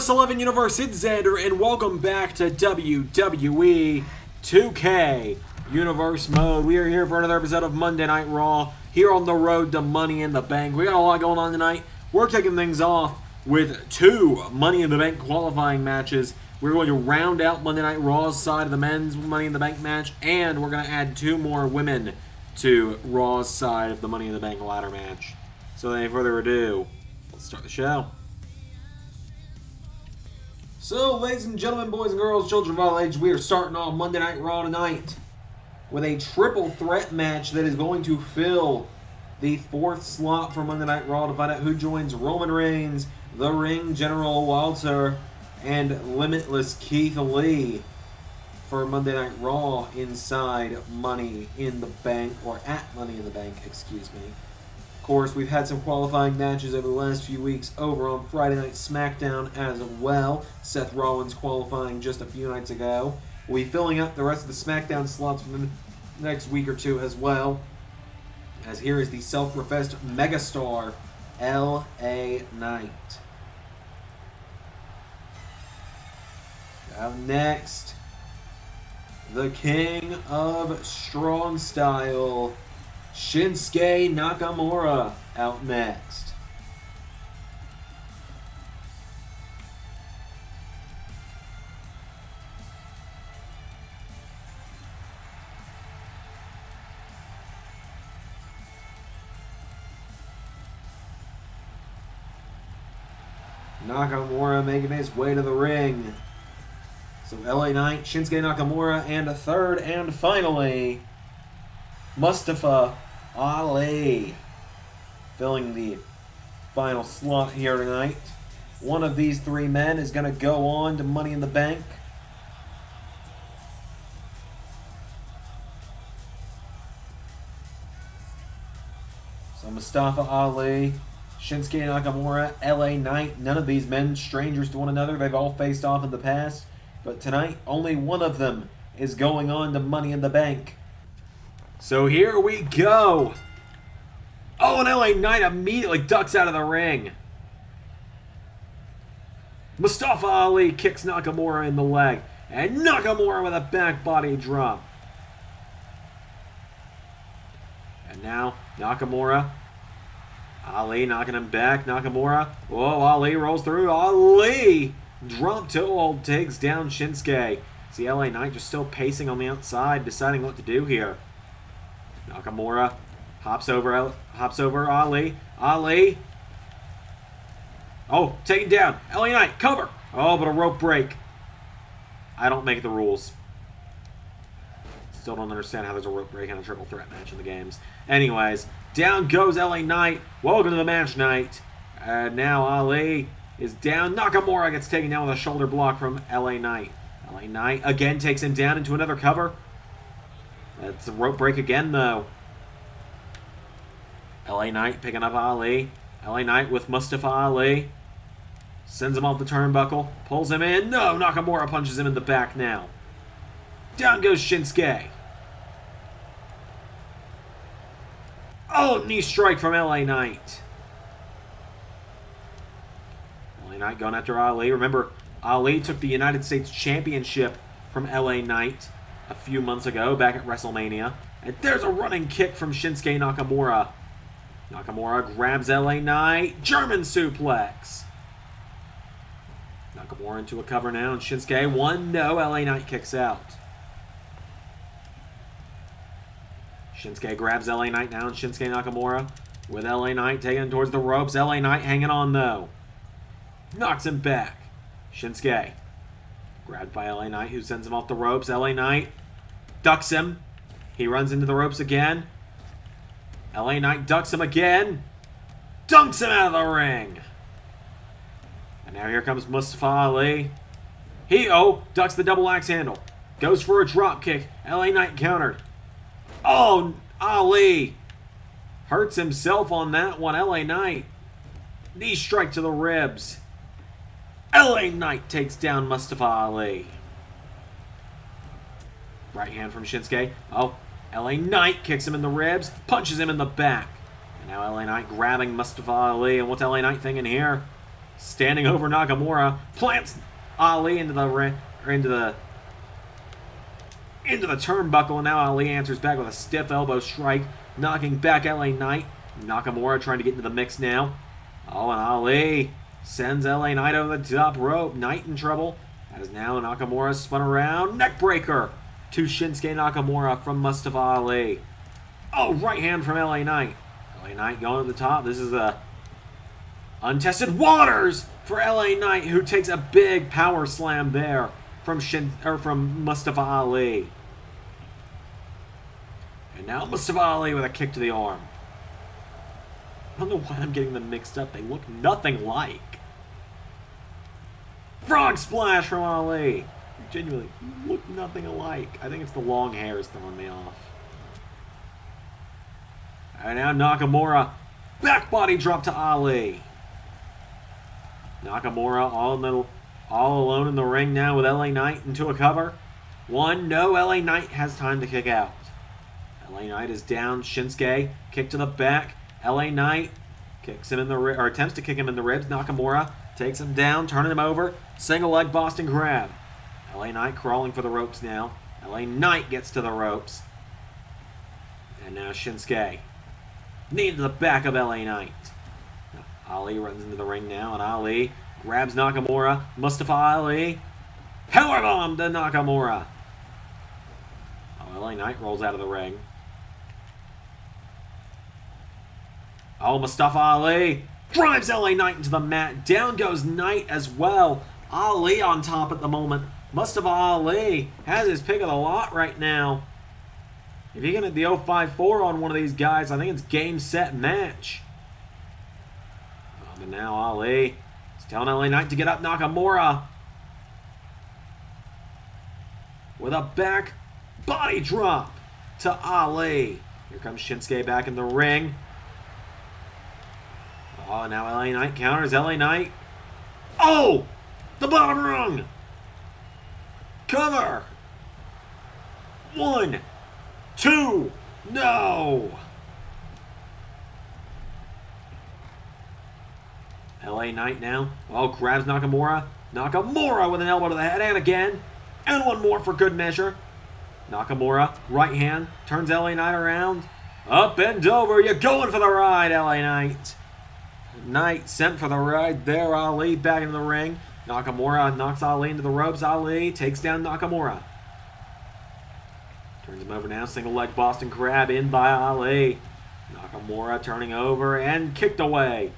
Winless 11 Universe, it's Xander, and welcome back to WWE 2K Universe Mode. We are here for another episode of Monday Night Raw, here on the road to Money in the Bank. We got a lot going on tonight. We're kicking things off with two Money in the Bank qualifying matches. We're going to round out Monday Night Raw's side of the men's Money in the Bank match, and we're going to add two more women to Raw's side of the Money in the Bank ladder match. So without any further ado, let's start the show. So, ladies and gentlemen, boys and girls, children of all age, we are starting off Monday Night Raw tonight with a triple threat match that is going to fill the fourth slot for Monday Night Raw to find out who joins Roman Reigns, The Ring General Walter, and Limitless Keith Lee for Monday Night Raw inside Money in the Bank, or at Money in the Bank, excuse me. Of course, we've had some qualifying matches over the last few weeks over on Friday Night SmackDown as well. Seth Rollins qualifying just a few nights ago. We'll be filling up the rest of the SmackDown slots for the next week or two as well. As here is the self-professed megastar, LA Knight. Up next, the King of Strong Style, Shinsuke Nakamura, out next. Nakamura making his way to the ring. So LA Knight, Shinsuke Nakamura, and a third and finally, Mustafa Ali, filling the final slot here tonight. One of these three men is going to go on to Money in the Bank. So Mustafa Ali, Shinsuke Nakamura, LA Knight, none of these men strangers to one another. They've all faced off in the past. But tonight, only one of them is going on to Money in the Bank. So here we go. Oh, and LA Knight immediately ducks out of the ring. Mustafa Ali kicks Nakamura in the leg. And Nakamura with a back body drop. And now, Nakamura. Ali knocking him back. Nakamura. Whoa, Ali rolls through. Ali! Drop to hold, takes down Shinsuke. See LA Knight just still pacing on the outside, deciding what to do here. Nakamura hops over Ali. Ali. Oh, taken down. LA Knight, cover. Oh, but a rope break. I don't make the rules. Still don't understand how there's a rope break in a triple threat match in the games. Anyways, down goes LA Knight. Welcome to the match night. And now Ali is down. Nakamura gets taken down with a shoulder block from LA Knight. LA Knight again takes him down into another cover. That's a rope break again, though. LA Knight picking up Ali. LA Knight with Mustafa Ali. Sends him off the turnbuckle. Pulls him in. No, Nakamura punches him in the back now. Down goes Shinsuke. Oh, knee strike from LA Knight. LA Knight going after Ali. Remember, Ali took the United States Championship from LA Knight a few months ago, back at WrestleMania. And there's a running kick from Shinsuke Nakamura. Nakamura grabs LA Knight. German suplex. Nakamura into a cover now, and Shinsuke, one, no, LA Knight kicks out. Shinsuke grabs LA Knight now, and Shinsuke Nakamura with LA Knight taking him towards the ropes. LA Knight hanging on, though. Knocks him back. Shinsuke grabbed by LA Knight, who sends him off the ropes. LA Knight ducks him. He runs into the ropes again. LA Knight ducks him again. Dunks him out of the ring. And now here comes Mustafa Ali. He, ducks the double axe handle. Goes for a drop kick. LA Knight countered. Oh, Ali hurts himself on that one. LA Knight. Knee strike to the ribs. LA Knight takes down Mustafa Ali. Right hand from Shinsuke. Oh, LA Knight kicks him in the ribs, punches him in the back. And now LA Knight grabbing Mustafa Ali. And what's LA Knight thinking here? standing over Nakamura, plants Ali into the ring, or into the turnbuckle, and now Ali answers back with a stiff elbow strike, knocking back LA Knight. Nakamura trying to get into the mix now. Oh, and Ali sends LA Knight over the top rope. Knight in trouble, as now Nakamura spun around. Neckbreaker to Shinsuke Nakamura from Mustafa Ali. Oh, right hand from LA Knight. LA Knight going to the top. This is a untested waters for LA Knight, who takes a big power slam there from Mustafa Ali. And now Mustafa Ali with a kick to the arm. I don't know why I'm getting them mixed up. They look nothing like. Frog splash from Ali. Genuinely look nothing alike. I think it's the long hair is throwing me off. And now Nakamura, back body drop to Ali. Nakamura all alone in the ring now with LA Knight into a cover. One, no, LA Knight has time to kick out. LA Knight is down. Shinsuke, kick to the back. LA Knight kicks him in the or attempts to kick him in the ribs. Nakamura takes him down, turning him over. Single leg Boston Crab. LA Knight crawling for the ropes now. LA Knight gets to the ropes. And now Shinsuke. Knee to the back of LA Knight. Ali runs into the ring now, and Ali grabs Nakamura. Mustafa Ali. Powerbomb to Nakamura. Oh, LA Knight rolls out of the ring. Oh, Mustafa Ali drives LA Knight into the mat. Down goes Knight as well. Ali on top at the moment. Mustafa Ali has his pick of the lot right now. If you can hit the 054 on one of these guys, I think it's game, set, match. Oh, but now Ali is telling LA Knight to get up. Nakamura with a back body drop to Ali. Here comes Shinsuke back in the ring. Oh, now LA Knight counters. LA Knight. Oh! The bottom rung! Cover! 1, 2, no! LA Knight now. Oh, grabs Nakamura. Nakamura with an elbow to the head, and again. And one more for good measure. Nakamura, right hand, turns LA Knight around. Up and over. You're going for the ride, LA Knight. Knight sent for the ride there. Ali back into the ring. Nakamura knocks Ali into the ropes. Ali takes down Nakamura. Turns him over now. Single leg Boston Crab in by Ali. Nakamura turning over and kicked away.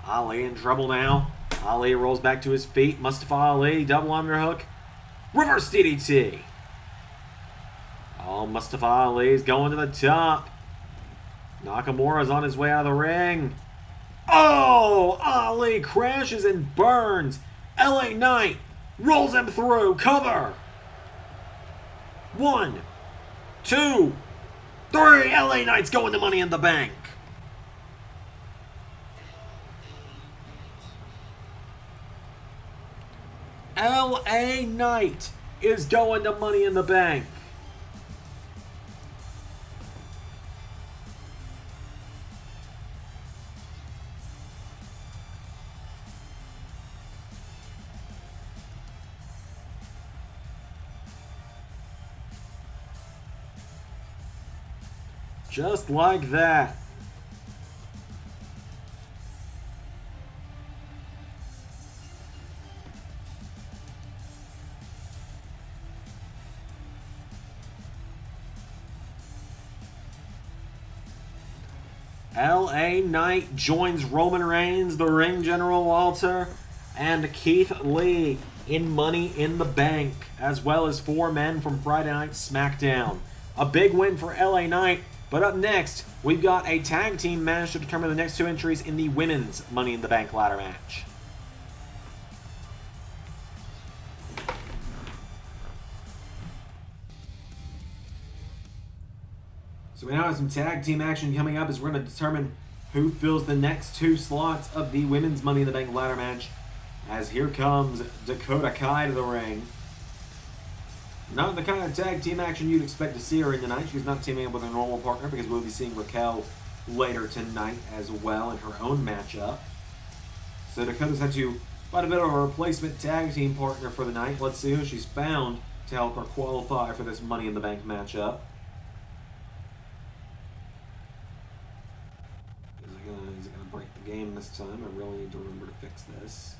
Ali in trouble now. Ali rolls back to his feet. Mustafa Ali, double underhook. Reverse DDT. Oh, Mustafa Ali's going to the top. Nakamura's on his way out of the ring. Oh, Ali crashes and burns. LA Knight rolls him through. Cover. 1, 2, 3. LA Knight's going to Money in the Bank. LA Knight is going to Money in the Bank. Just like that. LA Knight joins Roman Reigns, the Ring General Walter, and Keith Lee in Money in the Bank, as well as 4 men from Friday Night SmackDown. A big win for LA Knight. But up next, we've got a tag team match to determine the next 2 entries in the women's Money in the Bank ladder match. So we now have some tag team action coming up as we're going to determine who fills the next 2 slots of the women's Money in the Bank ladder match. As here comes Dakota Kai to the ring. Not the kind of tag team action you'd expect to see her in tonight. She's not teaming up with her normal partner because we'll be seeing Raquel later tonight as well in her own matchup. So Dakota's had to find a bit of a replacement tag team partner for the night. Let's see who she's found to help her qualify for this Money in the Bank matchup. Is it gonna break the game this time? I really need to remember to fix this.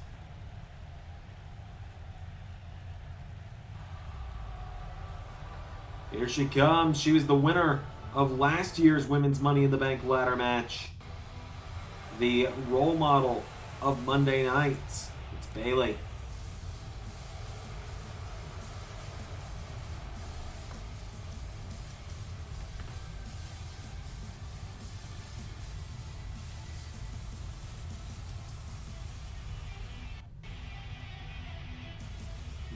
Here she comes. She was the winner of last year's Women's Money in the Bank ladder match. The role model of Monday nights. It's Bayley.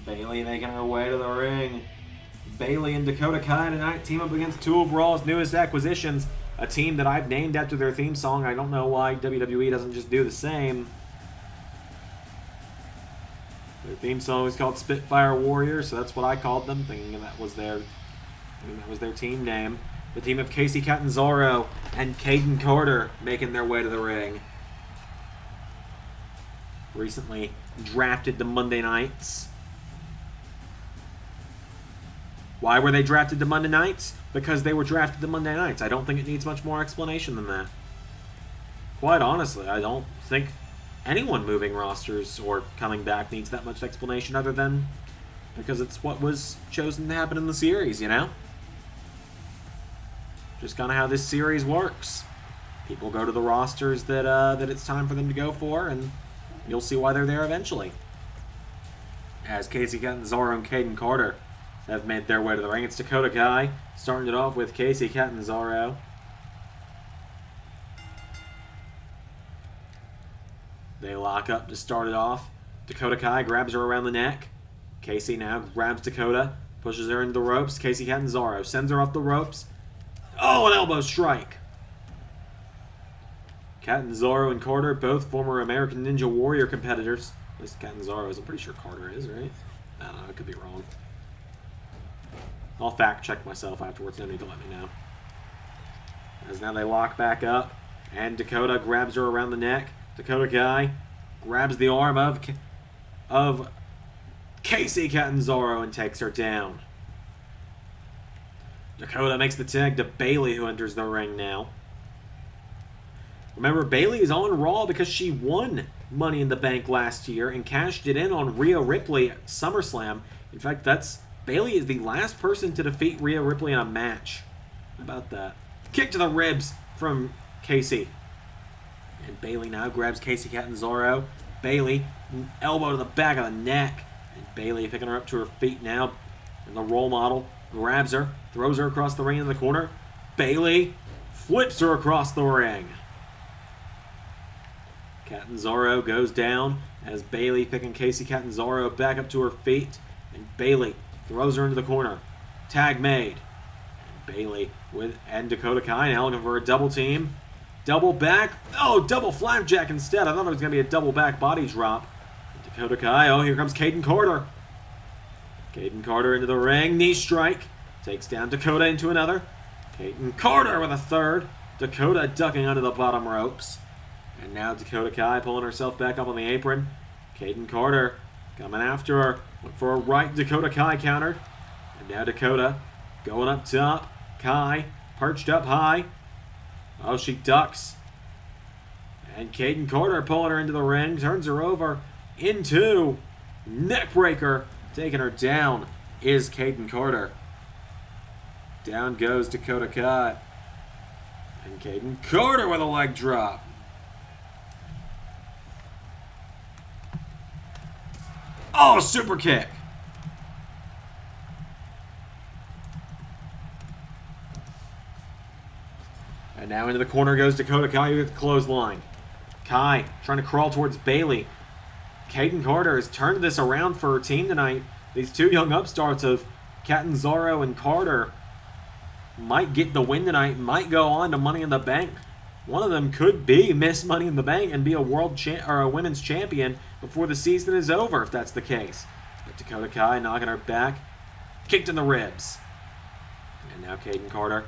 Bayley making her way to the ring. Bayley and Dakota Kai tonight team up against two of Raw's newest acquisitions. A team that I've named after their theme song. I don't know why WWE doesn't just do the same. Their theme song is called Spitfire Warriors, so that's what I called them, thinking that was their team name. The team of Casey Catanzaro and Caden Carter making their way to the ring. Recently drafted to Monday nights. Why were they drafted to Monday nights? Because they were drafted to Monday nights. I don't think it needs much more explanation than that. Quite honestly, I don't think anyone moving rosters or coming back needs that much explanation other than because it's what was chosen to happen in the series, you know? Just kind of how this series works. People go to the rosters that it's time for them to go for, and you'll see why they're there eventually. As Casey Catanzaro and Caden Carter have made their way to the ring. It's Dakota Kai starting it off with Casey Catanzaro. They lock up to start it off. Dakota Kai grabs her around the neck. Casey now grabs Dakota, pushes her into the ropes. Casey Catanzaro sends her off the ropes. Oh, an elbow strike. Catanzaro and Carter, both former American Ninja Warrior competitors. At least Catanzaro is. I'm pretty sure Carter is, right? I don't know. I could be wrong. I'll fact check myself afterwards. No need to let me know. As now they lock back up, and Dakota grabs her around the neck. Dakota Kai grabs the arm of Casey Catanzaro and takes her down. Dakota makes the tag to Bayley, who enters the ring now. Remember, Bayley is on Raw because she won Money in the Bank last year and cashed it in on Rhea Ripley at SummerSlam. In fact, Bayley is the last person to defeat Rhea Ripley in a match. How about that? Kick to the ribs from Casey. And Bayley now grabs Casey Catanzaro. Bayley, elbow to the back of the neck. And Bayley picking her up to her feet now. And the role model grabs her, throws her across the ring in the corner. Bayley flips her across the ring. Catanzaro goes down as Bayley picking Casey Catanzaro back up to her feet. And Bayley throws her into the corner. Tag made. And Bayley and Dakota Kai now looking for a double team. Double back. Oh, double flapjack instead. I thought it was going to be a double back body drop. And Dakota Kai. Oh, here comes Caden Carter. Caden Carter into the ring. Knee strike. Takes down Dakota into another. Caden Carter with a third. Dakota ducking under the bottom ropes. And now Dakota Kai pulling herself back up on the apron. Caden Carter coming after her. Look for a right Dakota Kai countered. And now Dakota going up top. Kai perched up high. Oh, she ducks. And Caden Carter pulling her into the ring. Turns her over into neckbreaker. Taking her down is Caden Carter. Down goes Dakota Kai. And Caden Carter with a leg drop. Oh, super kick. And now into the corner goes Dakota Kai with the clothesline. Kai trying to crawl towards Bayley. Caden Carter has turned this around for her team tonight. These two young upstarts of Catanzaro and Carter might get the win tonight, might go on to Money in the Bank. One of them could be Miss Money in the Bank and be a a women's champion before the season is over, if that's the case. But Dakota Kai knocking her back, kicked in the ribs. And now Caden Carter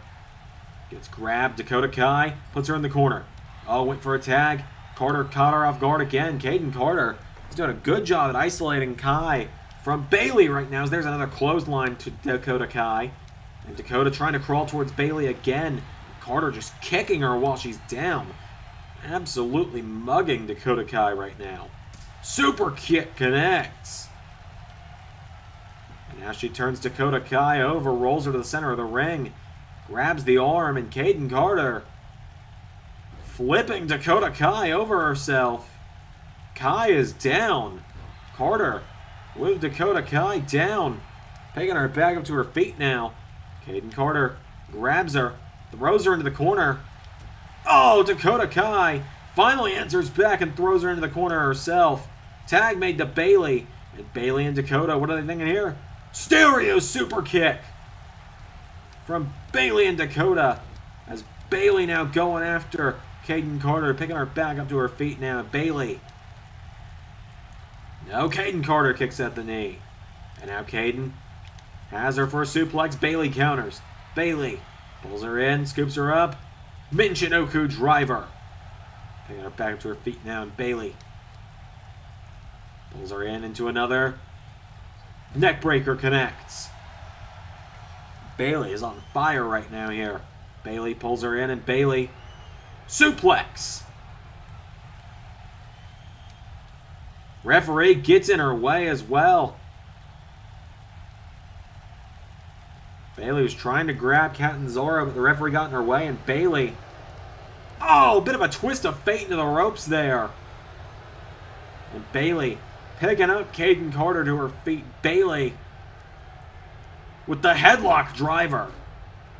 gets grabbed. Dakota Kai puts her in the corner. Oh, went for a tag. Carter caught her off guard again. Caden Carter is doing a good job at isolating Kai from Bayley right now. There's another clothesline to Dakota Kai. And Dakota trying to crawl towards Bayley again. Carter just kicking her while she's down. Absolutely mugging Dakota Kai right now. Super kick connects. And now she turns Dakota Kai over, rolls her to the center of the ring, grabs the arm, and Caden Carter flipping Dakota Kai over herself. Kai is down. Carter with Dakota Kai down, picking her back up to her feet now. Caden Carter grabs her, throws her into the corner. Oh, Dakota Kai finally answers back and throws her into the corner herself. Tag made to Bayley. And Bayley and Dakota, what are they thinking here? Stereo super kick from Bayley and Dakota. As Bayley now going after Caden Carter, picking her back up to her feet now. Bayley. No, Caden Carter kicks at the knee. And now Caden has her for a suplex. Bayley counters. Bayley pulls her in, scoops her up. Michinoku driver. Picking her back up to her feet now. And Bayley pulls her in into another. Neckbreaker connects. Bayley is on fire right now here. Bayley pulls her in and Bayley suplex. Referee gets in her way as well. Bayley was trying to grab Catanzaro, but the referee got in her way, and Bayley... Oh, a bit of a twist of fate into the ropes there. And Bayley picking up Caden Carter to her feet. Bayley with the headlock driver.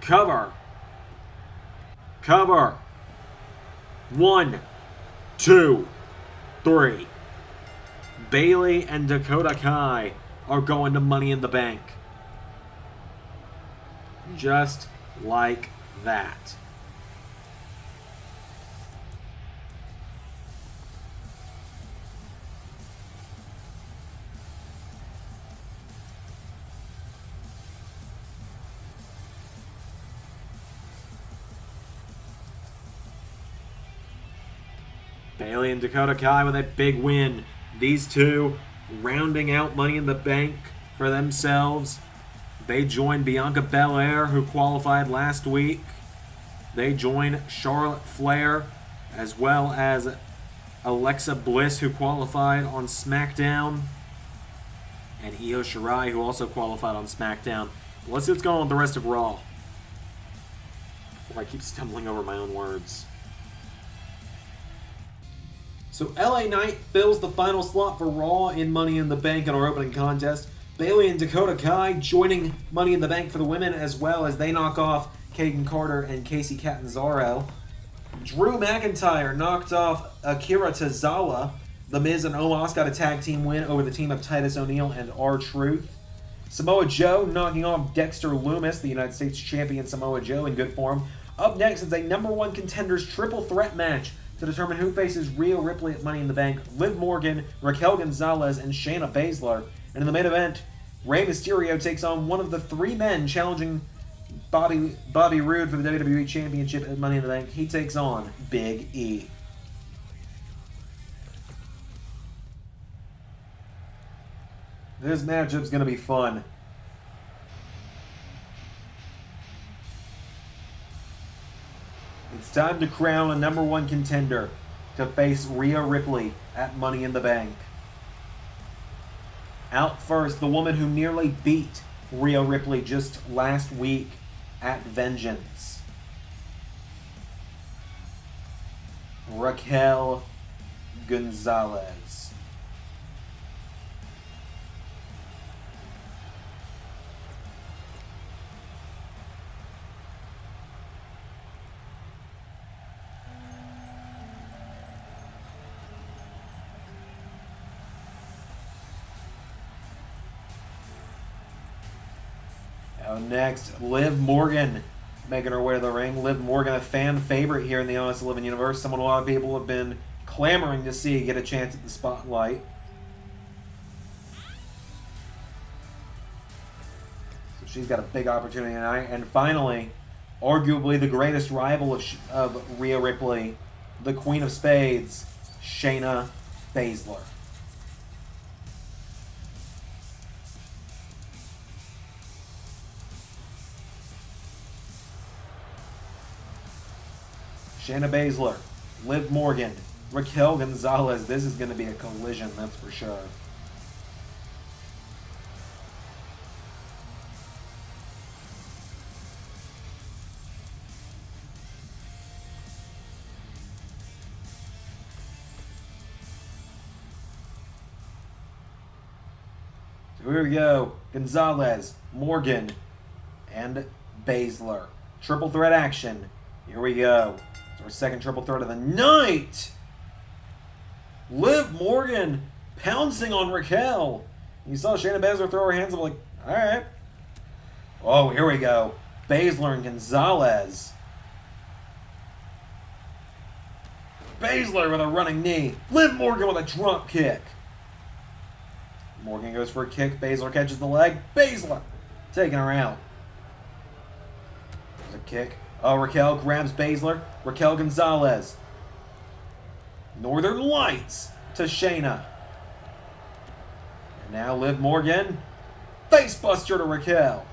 Cover. Cover. 1, 2, 3. Bayley and Dakota Kai are going to Money in the Bank. Just like that. Bayley and Dakota Kai with a big win. These two rounding out Money in the Bank for themselves. They join Bianca Belair, who qualified last week. They join Charlotte Flair, as well as Alexa Bliss, who qualified on SmackDown. And Io Shirai, who also qualified on SmackDown. Let's see what's going on with the rest of Raw, before I keep stumbling over my own words. So LA Knight fills the final slot for Raw in Money in the Bank in our opening contest. Bayley and Dakota Kai joining Money in the Bank for the women, as well as they knock off Caden Carter and Casey Catanzaro. Drew McIntyre knocked off Akira Tozawa. The Miz and Omos got a tag team win over the team of Titus O'Neil and R-Truth. Samoa Joe knocking off Dexter Lumis, the United States champion Samoa Joe in good form. Up next is a #1 contenders triple threat match to determine who faces Rhea Ripley at Money in the Bank. Liv Morgan, Raquel Gonzalez, and Shayna Baszler. And in the main event, Rey Mysterio takes on one of the 3 men challenging Bobby Roode for the WWE Championship at Money in the Bank. He takes on Big E. This matchup's going to be fun. It's time to crown a #1 contender to face Rhea Ripley at Money in the Bank. Out first, the woman who nearly beat Rhea Ripley just last week at Vengeance. Raquel Gonzalez. Next, Liv Morgan making her way to the ring. Liv Morgan, a fan favorite here in the Honest Living universe. Someone a lot of people have been clamoring to see get a chance at the spotlight. So she's got a big opportunity tonight. And finally, arguably the greatest rival of Rhea Ripley, the Queen of Spades, Shayna Baszler. Shayna Baszler, Liv Morgan, Raquel Gonzalez. This is going to be a collision, that's for sure. So here we go. Gonzalez, Morgan, and Baszler. Triple threat action. Here we go. It's our second triple threat of the night. Liv Morgan pouncing on Raquel. You saw Shayna Baszler throw her hands up like, all right. Oh, here we go. Baszler and Gonzalez. Baszler with a running knee. Liv Morgan with a drop kick. Morgan goes for a kick. Baszler catches the leg. Baszler taking her out. There's a kick. Oh, Raquel grabs Baszler. Raquel Gonzalez. Northern Lights to Shayna. And now Liv Morgan. Facebuster to Raquel.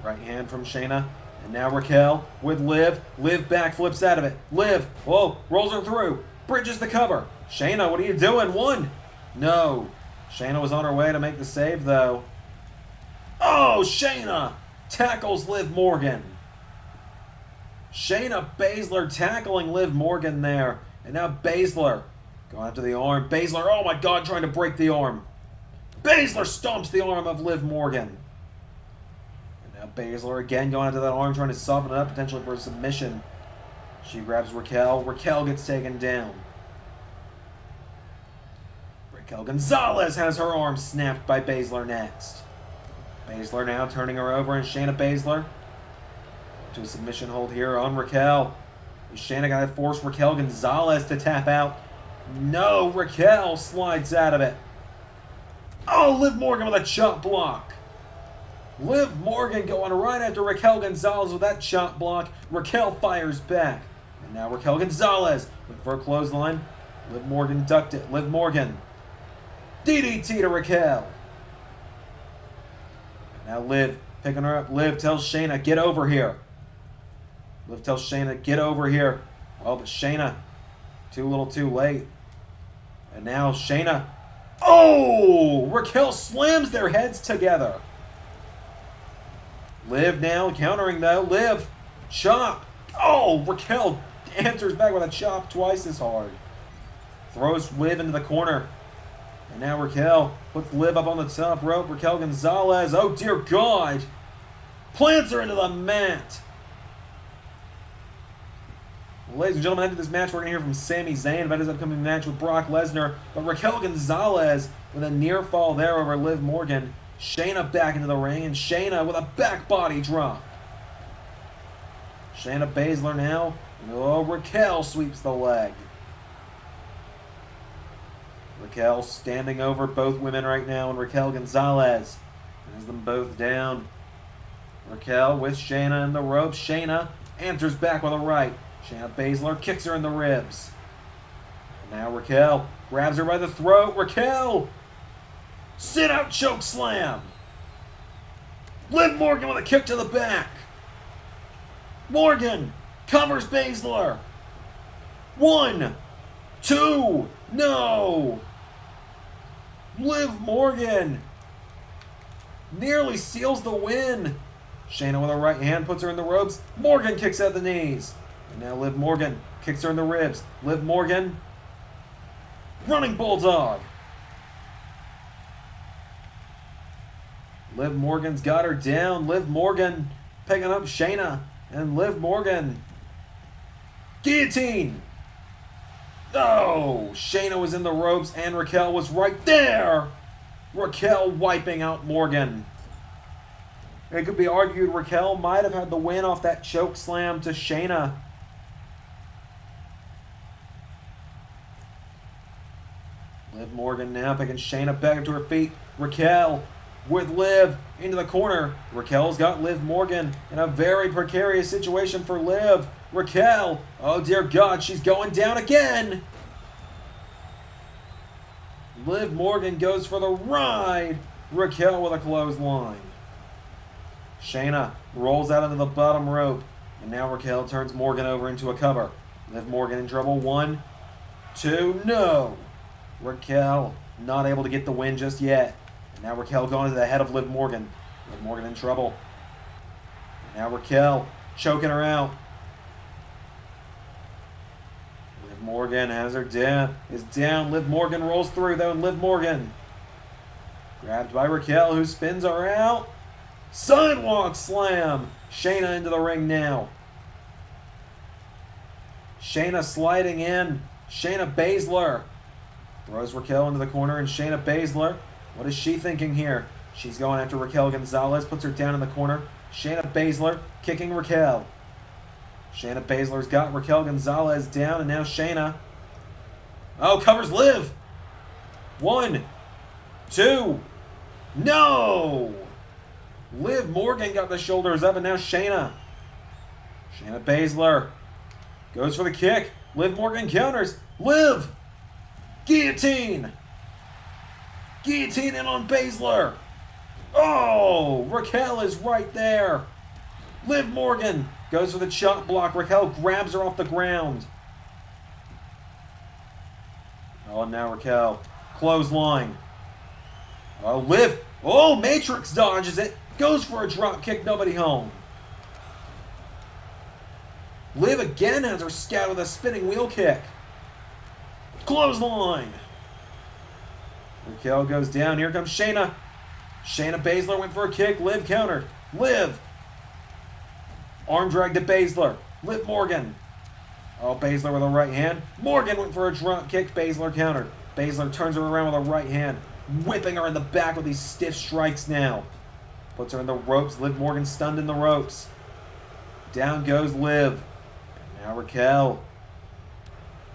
Right hand from Shayna. And now Raquel with Liv. Liv backflips out of it. Liv, whoa, rolls her through. Bridges the cover. Shayna, what are you doing? One. No. Shayna was on her way to make the save, though. Oh, Shayna tackles Liv Morgan. Shayna Baszler tackling Liv Morgan there. And now Baszler going after the arm. Baszler, oh my God, trying to break the arm. Baszler stomps the arm of Liv Morgan. And now Baszler again going after that arm, trying to soften it up, potentially for a submission. She grabs Raquel. Raquel gets taken down. Raquel Gonzalez has her arm snapped by Baszler next. Baszler now turning her over, and Shayna Baszler to a submission hold here on Raquel. Is Shayna going to force Raquel Gonzalez to tap out? No, Raquel slides out of it. Oh, Liv Morgan with a chop block. Liv Morgan going right after Raquel Gonzalez with that chop block. Raquel fires back. And now Raquel Gonzalez looking for a clothesline. Liv Morgan ducked it. Liv Morgan. DDT to Raquel. Now Liv picking her up. Liv tells Shayna, get over here. Liv tells Shayna, get over here. Oh, but Shayna, too little too late. And now Shayna. Oh! Raquel slams their heads together. Liv now countering though. Liv, chop. Oh, Raquel answers back with a chop twice as hard. Throws Liv into the corner. And now Raquel puts Liv up on the top rope. Raquel Gonzalez, oh dear God, plants her into the mat. Well, ladies and gentlemen, after this match, we're going to hear from Sami Zayn about his upcoming match with Brock Lesnar. But Raquel Gonzalez with a near fall there over Liv Morgan. Shayna back into the ring, and Shayna with a back body drop. Shayna Baszler now. Oh, Raquel sweeps the leg. Raquel standing over both women right now, and Raquel Gonzalez has them both down. Raquel with Shayna in the ropes. Shayna answers back with a right. Shayna Baszler kicks her in the ribs. And now Raquel grabs her by the throat. Raquel! Sit out choke slam! Liv Morgan with a kick to the back. Morgan covers Baszler. 1, 2, no! Liv Morgan nearly steals the win. Shayna with her right hand puts her in the ropes. Morgan kicks out the knees. And now Liv Morgan kicks her in the ribs. Liv Morgan, running bulldog. Liv Morgan's got her down. Liv Morgan picking up Shayna. And Liv Morgan, guillotine. Oh, Shayna was in the ropes and Raquel was right there. Raquel wiping out Morgan. It could be argued Raquel might have had the win off that choke slam to Shayna. Liv Morgan now picking Shayna back up to her feet. Raquel with Liv into the corner. Raquel's got Liv Morgan in a very precarious situation for Liv. Raquel. Oh, dear God, she's going down again. Liv Morgan goes for the ride. Raquel with a clothesline. Shayna rolls out into the bottom rope. And now Raquel turns Morgan over into a cover. Liv Morgan in trouble. 1, 2, no. Raquel not able to get the win just yet. And now Raquel going to the head of Liv Morgan. Liv Morgan in trouble. And now Raquel choking her out. Liv Morgan has her down. Is down. Liv Morgan rolls through though, and Liv Morgan grabbed by Raquel, who spins her out. Sidewalk slam. Shayna into the ring now. Shayna sliding in. Shayna Baszler throws Raquel into the corner, and Shayna Baszler, what is she thinking here? She's going after Raquel Gonzalez, puts her down in the corner. Shayna Baszler kicking Raquel. Shayna Baszler's got Raquel Gonzalez down, and now Shayna, oh, covers Liv. 1, 2, no! Liv Morgan got the shoulders up, and now Shayna. Shayna Baszler goes for the kick. Liv Morgan counters. Liv! Guillotine! Guillotine in on Baszler. Oh! Raquel is right there. Liv Morgan goes for the chop block. Raquel grabs her off the ground. Oh, and now Raquel. Clothesline. Oh, Liv. Oh, Matrix dodges it. Goes for a drop kick. Nobody home. Liv again has her scout with a spinning wheel kick. Clothesline. Raquel goes down. Here comes Shayna. Shayna Baszler went for a kick. Liv countered. Liv. Arm drag to Baszler. Liv Morgan. Oh, Baszler with a right hand. Morgan went for a drop kick. Baszler countered. Baszler turns her around with a right hand, whipping her in the back with these stiff strikes now. Puts her in the ropes. Liv Morgan stunned in the ropes. Down goes Liv. And now Raquel.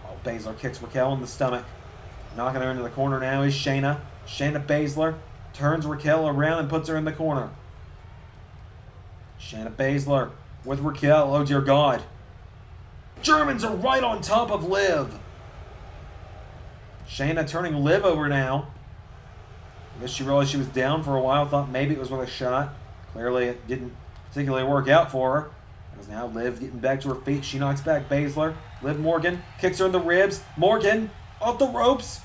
Oh, Baszler kicks Raquel in the stomach. Knocking her into the corner now is Shayna. Shayna Baszler turns Raquel around and puts her in the corner. Shayna Baszler with Raquel. Oh, dear God. Germans are right on top of Liv. Shayna turning Liv over now. I guess she realized she was down for a while. Thought maybe it was with a shot. Clearly it didn't particularly work out for her. Because now Liv getting back to her feet. She knocks back Baszler. Liv Morgan kicks her in the ribs. Morgan off the ropes.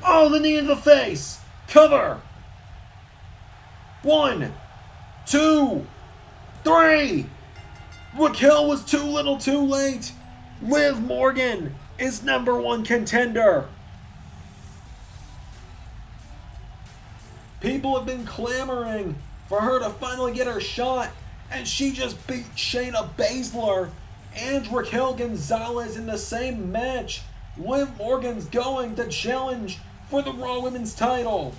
Oh, the knee in the face. Cover. 1, 2, 3. Raquel was too little too late. Liv Morgan is #1 contender. People have been clamoring for her to finally get her shot, and she just beat Shayna Baszler and Raquel Gonzalez in the same match. Liv Morgan's going to challenge for the Raw Women's title.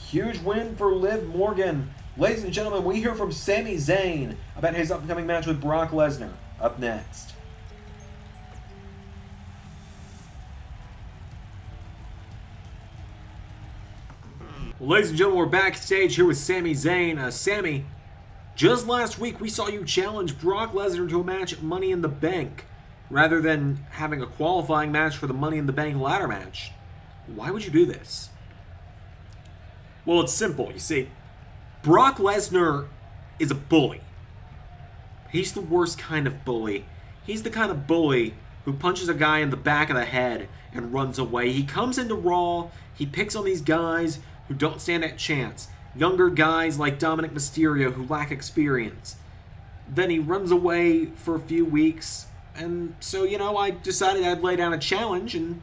Huge win for Liv Morgan. Ladies and gentlemen, we hear from Sami Zayn about his upcoming match with Brock Lesnar. Up next. Well, ladies and gentlemen, we're backstage here with Sami Zayn. Sami, just last week we saw you challenge Brock Lesnar to a match at Money in the Bank, rather than having a qualifying match for the Money in the Bank ladder match. Why would you do this? Well, it's simple. You see, Brock Lesnar is a bully. He's the worst kind of bully. He's the kind of bully who punches a guy in the back of the head and runs away. He comes into Raw, he picks on these guys who don't stand a chance. Younger guys like Dominic Mysterio who lack experience. Then he runs away for a few weeks, and so, I decided I'd lay down a challenge and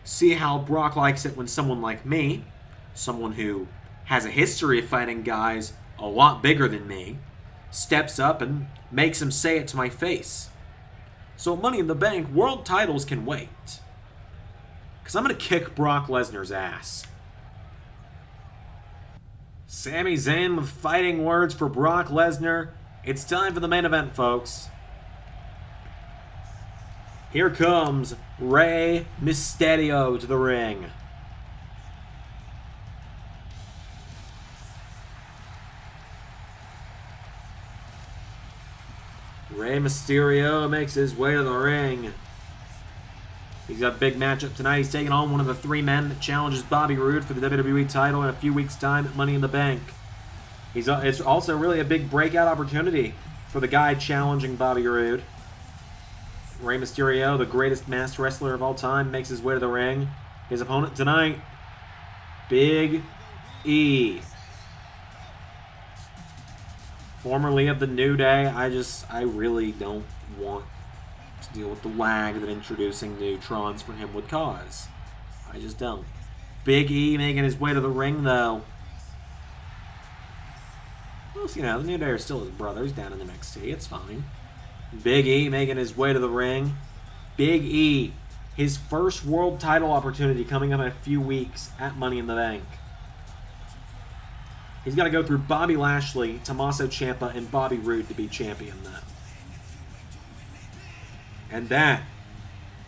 see how Brock likes it when someone like me, someone who has a history of fighting guys a lot bigger than me, steps up and makes him say it to my face. So Money in the Bank, world titles can wait. Because I'm going to kick Brock Lesnar's ass. Sami Zayn with fighting words for Brock Lesnar. It's time for the main event, folks. Here comes Rey Mysterio to the ring. Rey Mysterio makes his way to the ring. He's got a big matchup tonight. He's taking on one of the 3 men that challenges Bobby Roode for the WWE title in a few weeks' time at Money in the Bank. It's also really a big breakout opportunity for the guy challenging Bobby Roode. Rey Mysterio, the greatest masked wrestler of all time, makes his way to the ring. His opponent tonight, Big E. Formerly of the New Day, I really don't want to deal with the lag that introducing neutrons for him would cause. I just don't. Big E making his way to the ring, though. Well, you know, the New Day are still his brothers down in NXT. It's fine. Big E making his way to the ring. Big E, his first world title opportunity coming up in a few weeks at Money in the Bank. He's got to go through Bobby Lashley, Tommaso Ciampa, and Bobby Roode to be champion, though. And that,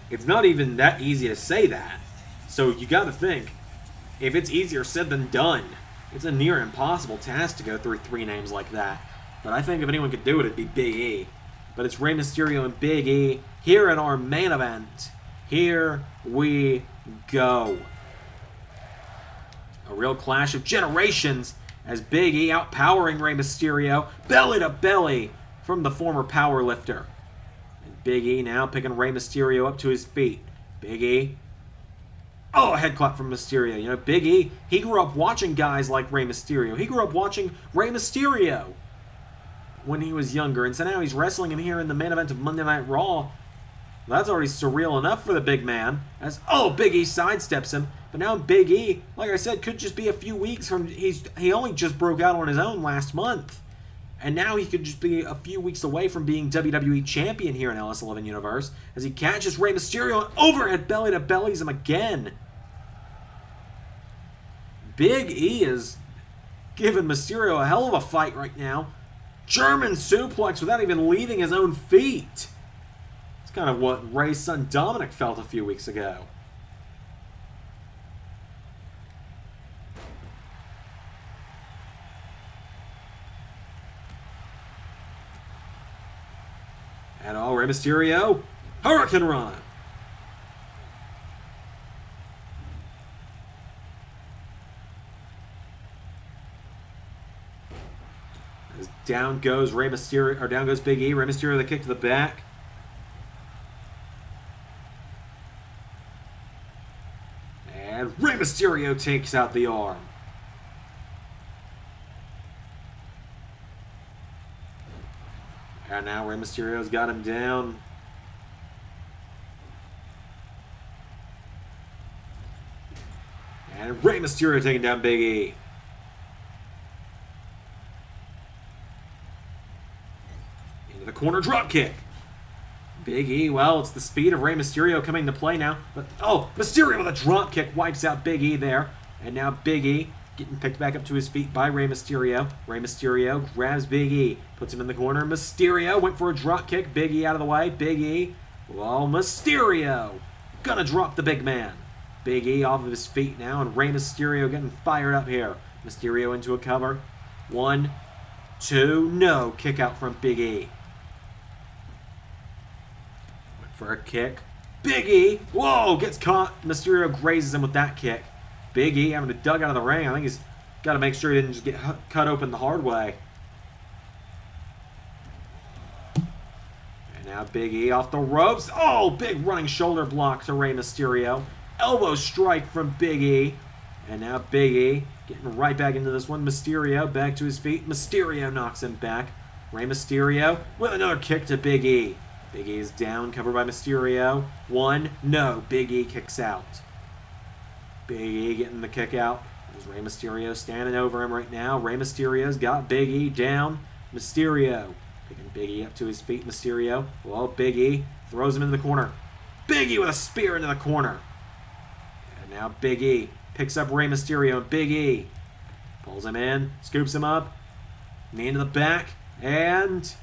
it's not even that easy to say that. So you got to think, if it's easier said than done, it's a near impossible task to go through 3 names like that. But I think if anyone could do it, it'd be Big E. But it's Rey Mysterio and Big E here in our main event. Here we go. A real clash of generations as Big E outpowering Rey Mysterio belly to belly from the former powerlifter. And Big E now picking Rey Mysterio up to his feet. Big E. Oh, a head clap from Mysterio. You know, Big E, he grew up watching guys like Rey Mysterio. He grew up watching Rey Mysterio when he was younger. And so now he's wrestling him here in the main event of Monday Night Raw. That's already surreal enough for the big man. As, oh, Big E sidesteps him. But now Big E, like I said, could just be a few weeks from... He only just broke out on his own last month. And now he could just be a few weeks away from being WWE Champion here in LS11 Universe. As he catches Rey Mysterio and overhead belly to bellies him again. Big E is giving Mysterio a hell of a fight right now. German suplex without even leaving his own feet. It's kind of what Rey's son Dominic felt a few weeks ago. And oh, Rey Mysterio, Hurricane Run. As down goes Rey Mysterio, or down goes Big E. Rey Mysterio the kick to the back. And Rey Mysterio takes out the arm. And now Rey Mysterio's got him down. And Rey Mysterio taking down Big E. Into the corner drop kick. Big E, well, it's the speed of Rey Mysterio coming into play now. But, oh, Mysterio with a drop kick wipes out Big E there. And now Big E getting picked back up to his feet by Rey Mysterio. Rey Mysterio grabs Big E, puts him in the corner. Mysterio went for a drop kick. Big E out of the way. Big E, well, Mysterio gonna drop the big man. Big E off of his feet now, and Rey Mysterio getting fired up here. Mysterio into a cover. 1, 2, no. Kick out from Big E. Went for a kick. Big E, whoa, gets caught. Mysterio grazes him with that kick. Big E having to dug out of the ring. I think he's got to make sure he didn't just get cut open the hard way. And now Big E off the ropes. Oh, big running shoulder block to Rey Mysterio. Elbow strike from Big E. And now Big E getting right back into this one. Mysterio back to his feet. Mysterio knocks him back. Rey Mysterio with another kick to Big E. Big E is down, covered by Mysterio. 1, no. Big E kicks out. Big E getting the kick out. There's Rey Mysterio standing over him right now. Rey Mysterio's got Big E down. Mysterio picking Big E up to his feet. Mysterio. Well, Big E throws him in the corner. Big E with a spear into the corner. And now Big E picks up Rey Mysterio. Big E pulls him in, scoops him up. Knee into the back. And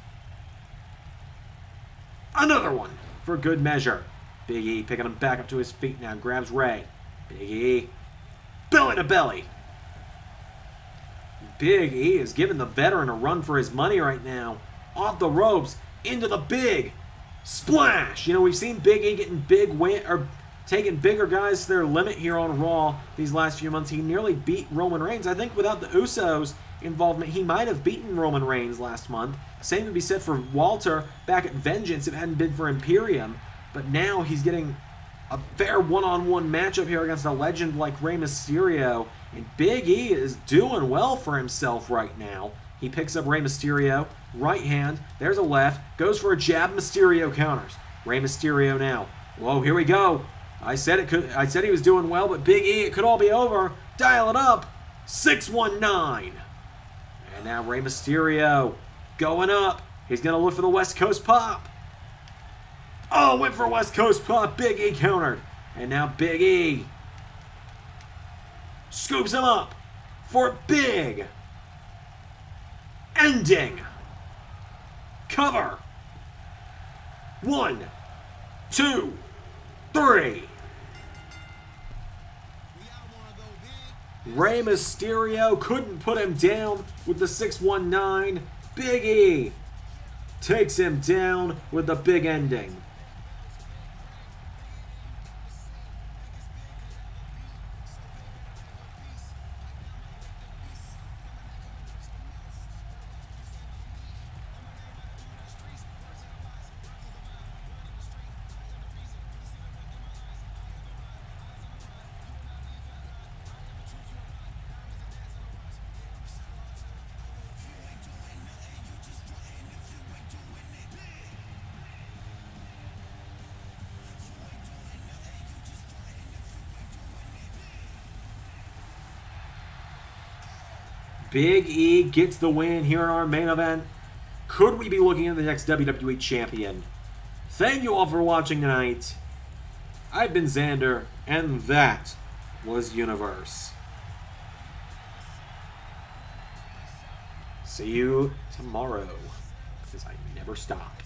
another one for good measure. Big E picking him back up to his feet now. Grabs Rey. Big E. Belly to belly. Big E is giving the veteran a run for his money right now. Off the ropes. Into the big splash. You know, we've seen Big E getting taking bigger guys to their limit here on Raw these last few months. He nearly beat Roman Reigns. I think without the Usos' involvement, he might have beaten Roman Reigns last month. Same to be said for Walter back at Vengeance if it hadn't been for Imperium. But now he's getting a fair one-on-one matchup here against a legend like Rey Mysterio. And Big E is doing well for himself right now. He picks up Rey Mysterio. Right hand. There's a left. Goes for a jab. Mysterio counters. Rey Mysterio now. Whoa, here we go. I said he was doing well, but Big E, it could all be over. Dial it up. 619. And now Rey Mysterio going up. He's going to look for the West Coast pop. Oh, went for West Coast pop. Big E countered. And now Big E scoops him up for a big ending. Cover. 1, 2, 3. Rey Mysterio couldn't put him down with the 619. Big E takes him down with the big ending. Big E gets the win here in our main event. Could we be looking at the next WWE Champion? Thank you all for watching tonight. I've been Xander, and that was Universe. See you tomorrow, because I never stop.